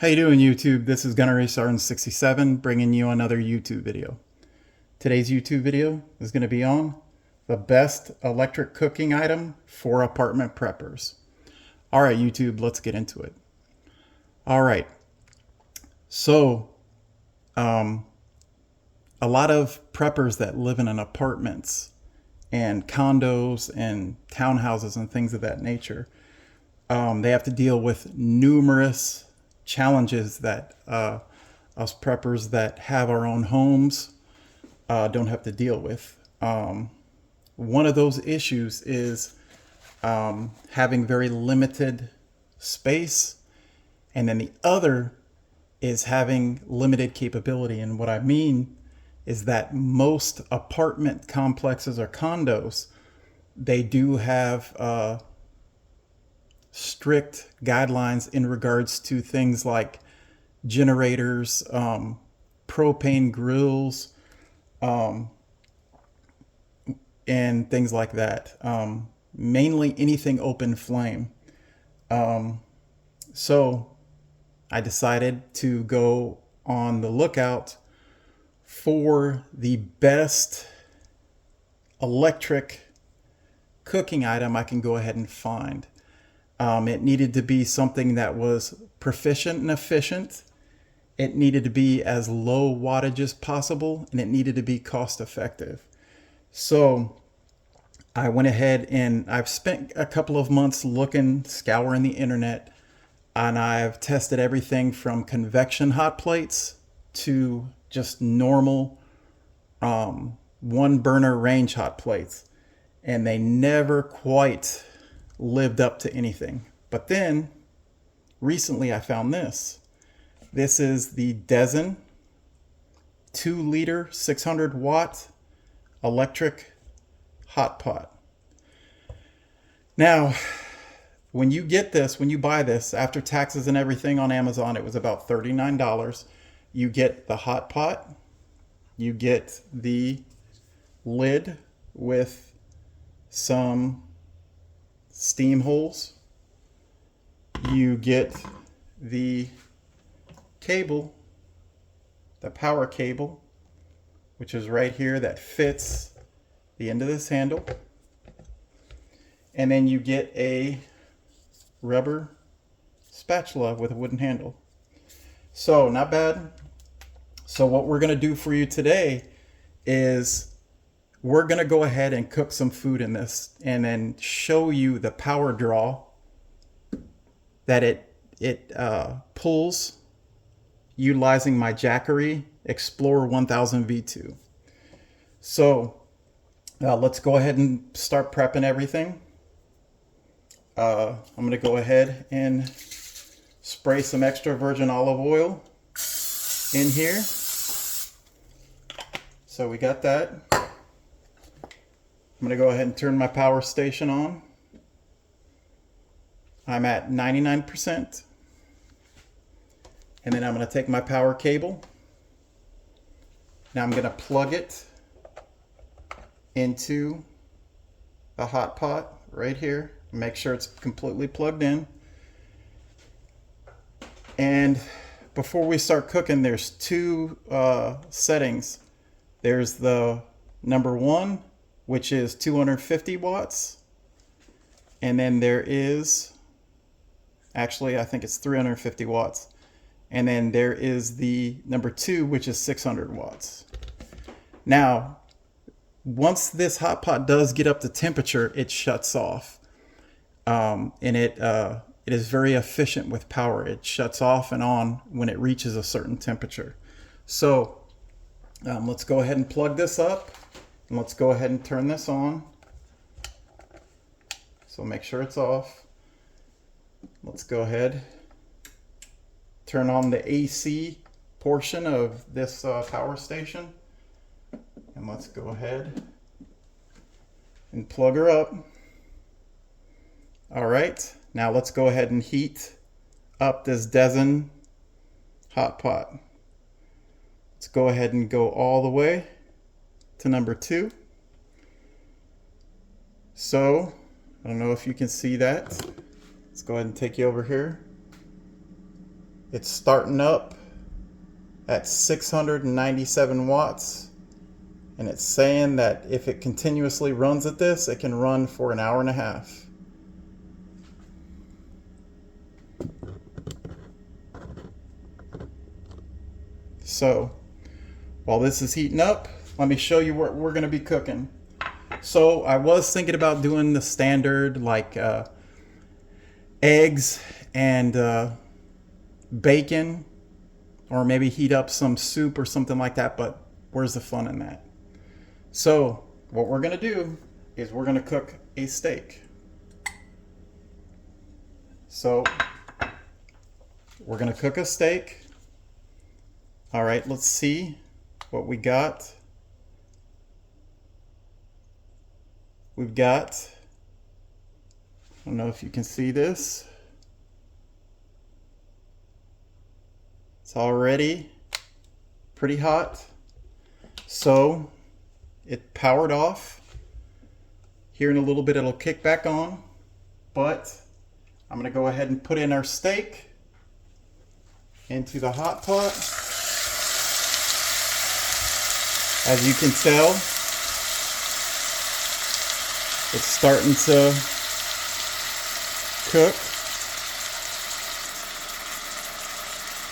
How you doing, YouTube? This is Gunner HRN67 bringing you another YouTube video. Today's YouTube video is going to be on the best electric cooking item for apartment preppers. All right, YouTube, let's get into it. All right, so a lot of preppers that live in apartments and condos and townhouses and things of that nature, they have to deal with numerous challenges that us preppers that have our own homes don't have to deal with. One of those issues is having very limited space, and then the other is having limited capability. And what I mean is that most apartment complexes or condos, they do have strict guidelines in regards to things like generators, propane grills, and things like that. Mainly anything open flame. So I decided to go on the lookout for the best electric cooking item I can go ahead and find. It needed to be something that was proficient and efficient. It needed to be as low wattage as possible, and it needed to be cost effective. So I went ahead and I've spent a couple of months scouring the internet, and I've tested everything from convection hot plates to just normal one burner range hot plates. And they never quite lived up to anything. But then recently I found this. This is the Dezen 2-liter 600-watt electric hot pot. Now, when you get this, when you buy this, after taxes and everything on Amazon, it was about $39. You get the hot pot, you get the lid with some steam holes, you get the cable, the power cable, which is right here, that fits the end of this handle, and then you get a rubber spatula with a wooden handle. So not bad. So what we're going to do for you today is we're going to go ahead and cook some food in this and then show you the power draw that it pulls utilizing my Jackery Explorer 1000 V2. So let's go ahead and start prepping everything. I'm going to go ahead and spray some extra virgin olive oil in here. So we got that. I'm going to go ahead and turn my power station on. I'm at 99%. And then I'm going to take my power cable. Now I'm going to plug it into the hot pot right here. Make sure it's completely plugged in. And before we start cooking, there's two settings. There's the number 1, which is 250 watts. And then there is, actually, I think it's 350 watts. And then there is the number 2, which is 600 watts. Now, once this hot pot does get up to temperature, it shuts off. And it is very efficient with power. It shuts off and on when it reaches a certain temperature. So let's go ahead and plug this up, and let's go ahead and turn this on. So make sure it's off. Let's go ahead, turn on the AC portion of this power station, and let's go ahead and plug her up. All right, now let's go ahead and heat up this Dezen hot pot. Let's go ahead and go all the way to number 2. So, I don't know if you can see that. Let's go ahead and take you over here. It's starting up at 697 watts, and it's saying that if it continuously runs at this, it can run for an hour and a half. So while this is heating up, let me show you what we're going to be cooking. So I was thinking about doing the standard like eggs and bacon, or maybe heat up some soup or something like that, but where's the fun in that? So what we're going to do is we're going to cook a steak. So we're going to cook a steak. All right, let's see what we got. We've got, I don't know if you can see this. It's already pretty hot. So it powered off. Here in a little bit it'll kick back on, but I'm gonna go ahead and put in our steak into the hot pot. As you can tell, it's starting to cook.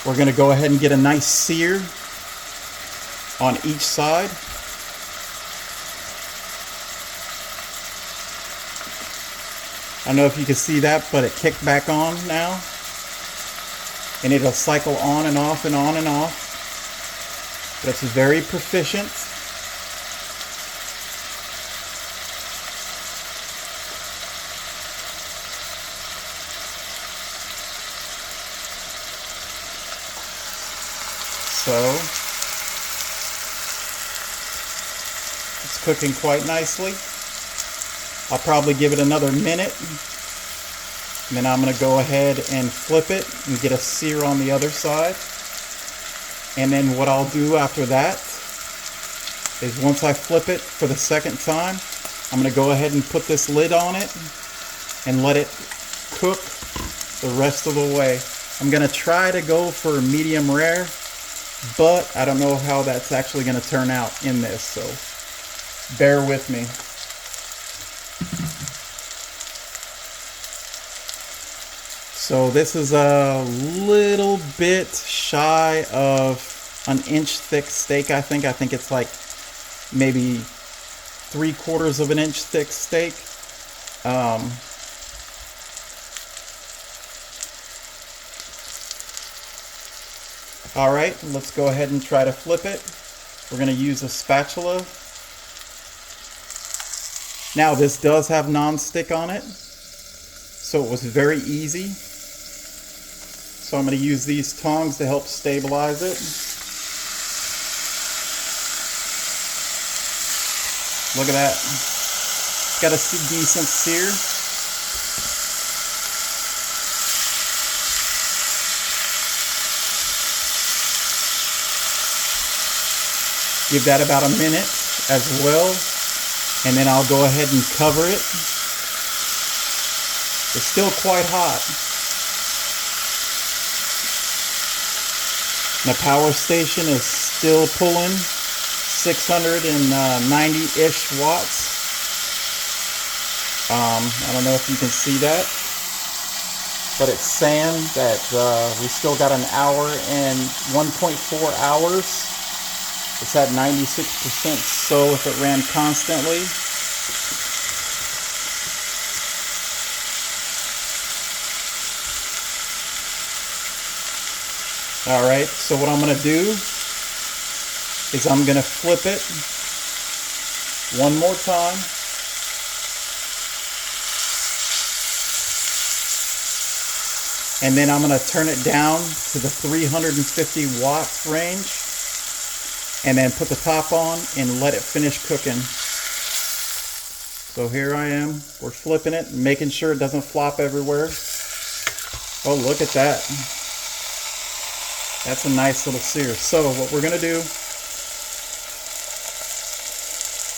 We're going to go ahead and get a nice sear on each side. I don't know if you can see that, but it kicked back on now. And it'll cycle on and off and on and off. But it's very proficient. So it's cooking quite nicely. I'll probably give it another minute, and then I'm going to go ahead and flip it and get a sear on the other side. And then what I'll do after that is once I flip it for the second time, I'm going to go ahead and put this lid on it and let it cook the rest of the way. I'm going to try to go for medium rare, but I don't know how that's actually going to turn out in this, so bear with me. So this is a little bit shy of an inch thick steak, I think. I think it's like maybe 3/4 of an inch thick steak. All right, let's go ahead and try to flip it. We're going to use a spatula. Now this does have non-stick on it, so it was very easy. So I'm going to use these tongs to help stabilize it. Look at that. It's got a decent sear. Give that about a minute as well, and then I'll go ahead and cover it. It's still quite hot. The power station is still pulling 690-ish watts. I don't know if you can see that, but it's saying that we still got an hour and 1.4 hours. It's at 96%, so if it ran constantly, alright, so what I'm going to do is I'm going to flip it one more time. And then I'm going to turn it down to the 350 watt range. And then put the top on and let it finish cooking. So here I am. We're flipping it and making sure it doesn't flop everywhere. Oh, look at that. That's a nice little sear. So what we're going to do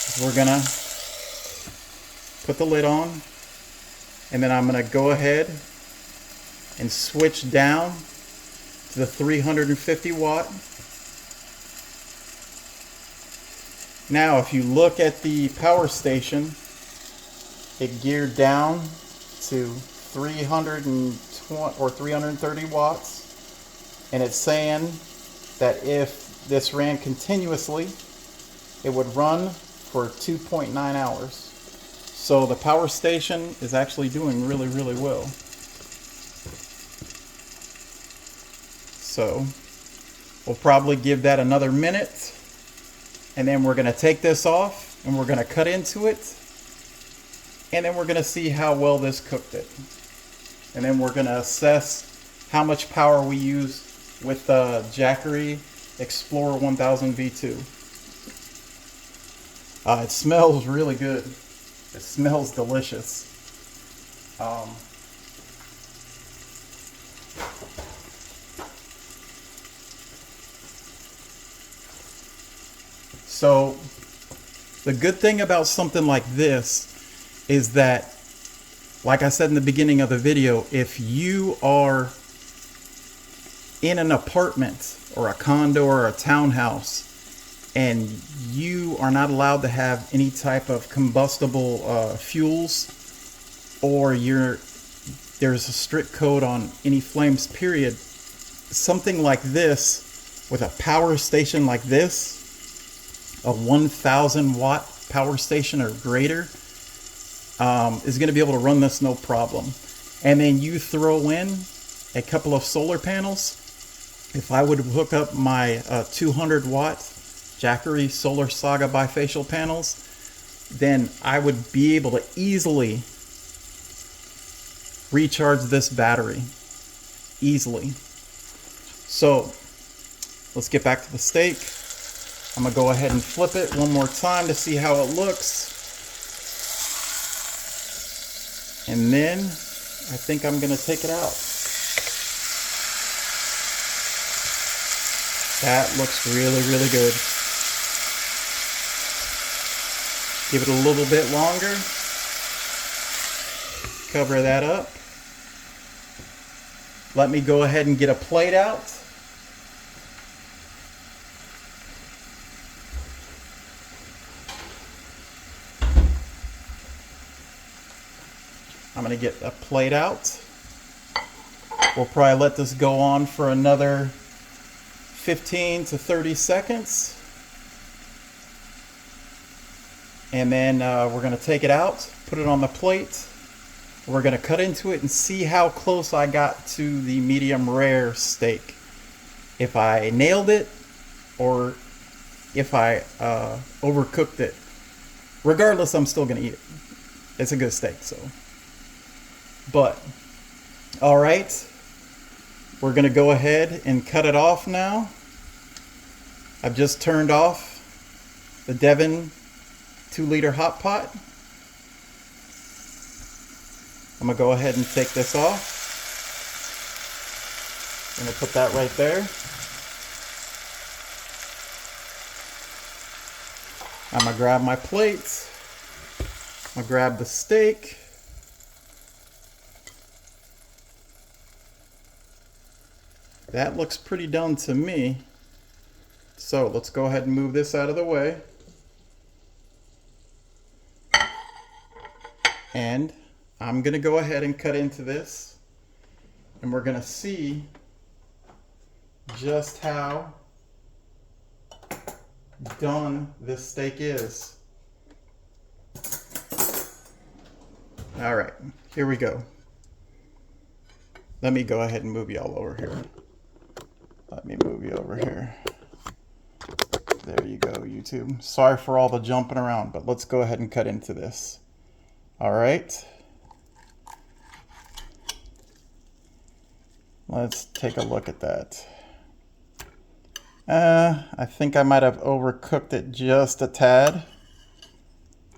is we're going to put the lid on, and then I'm going to go ahead and switch down to the 350 watt. Now, if you look at the power station, it geared down to 320 or 330 watts, and it's saying that if this ran continuously, it would run for 2.9 hours. So the power station is actually doing really, really well. So we'll probably give that another minute, and then we're going to take this off and we're going to cut into it, and then we're going to see how well this cooked it. And then we're going to assess how much power we use with the Jackery Explorer 1000 V2. It smells really good. It smells delicious. So the good thing about something like this is that, like I said in the beginning of the video, if you are in an apartment or a condo or a townhouse and you are not allowed to have any type of combustible fuels, or there's a strict code on any flames, period, something like this with a power station like this, a 1000 watt power station or greater, is going to be able to run this no problem. And then you throw in a couple of solar panels. If I would hook up my 200 watt Jackery Solar Saga bifacial panels, then I would be able to easily recharge this battery. Easily. So let's get back to the steak. I'm going to go ahead and flip it one more time to see how it looks. And then I think I'm going to take it out. That looks really, really good. Give it a little bit longer. Cover that up. Let me go ahead and get a plate out. I'm going to get a plate out. We'll probably let this go on for another 15 to 30 seconds. And then we're going to take it out, put it on the plate. We're going to cut into it and see how close I got to the medium rare steak. If I nailed it or if I overcooked it. Regardless, I'm still going to eat it. It's a good steak, so. But, all right, we're going to go ahead and cut it off now. I've just turned off the Devon 2-liter hot pot. I'm going to go ahead and take this off. I'm going to put that right there. I'm going to grab my plate. I'm going to grab the steak. That looks pretty done to me. So let's go ahead and move this out of the way. And I'm going to go ahead and cut into this. And we're going to see just how done this steak is. All right, here we go. Let me go ahead and move y'all over here. Let me move you over here. There you go, YouTube. Sorry for all the jumping around, but let's go ahead and cut into this. All right. Let's take a look at that. I think I might have overcooked it just a tad.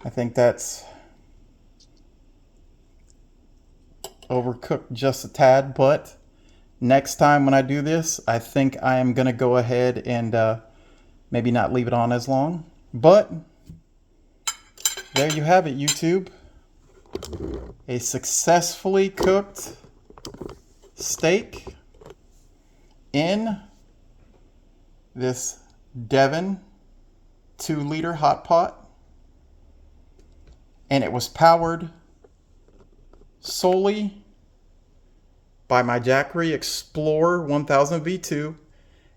I think that's overcooked just a tad, but next time when I do this, I think I am going to go ahead and maybe not leave it on as long. But there you have it, YouTube. A successfully cooked steak in this Devon 2-liter hot pot, and it was powered solely by my Jackery Explorer 1000 V2,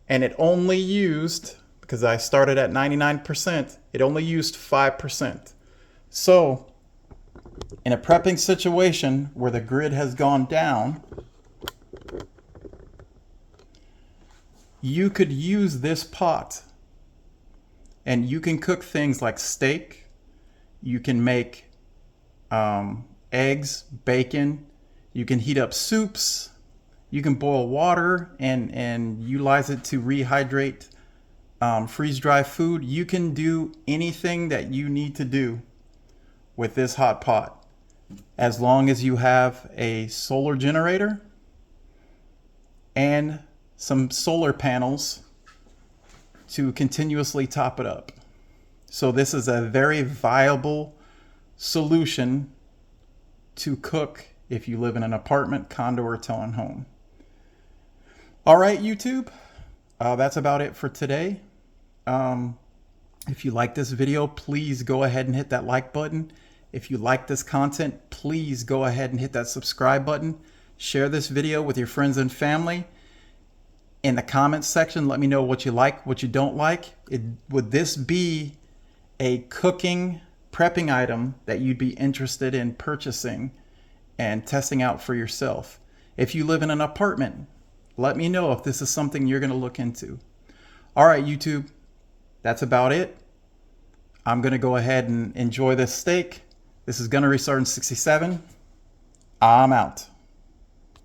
and it only used, because I started at 99%, it only used 5%. So in a prepping situation where the grid has gone down, you could use this pot and you can cook things like steak. You can make eggs, bacon. You can heat up soups. You can boil water and utilize it to rehydrate freeze dry food. You can do anything that you need to do with this hot pot, as long as you have a solar generator and some solar panels to continuously top it up. So this is a very viable solution to cook if you live in an apartment, condo, or townhome. All right, YouTube, that's about it for today. If you like this video, please go ahead and hit that like button. If you like this content, please go ahead and hit that subscribe button. Share this video with your friends and family. In the comments section, let me know what you like, what you don't like. Would this be a cooking, prepping item that you'd be interested in purchasing and testing out for yourself? If you live in an apartment, let me know if this is something you're going to look into. All right, YouTube, that's about it. I'm going to go ahead and enjoy this steak. This is Gunnery Sergeant 67. I'm out.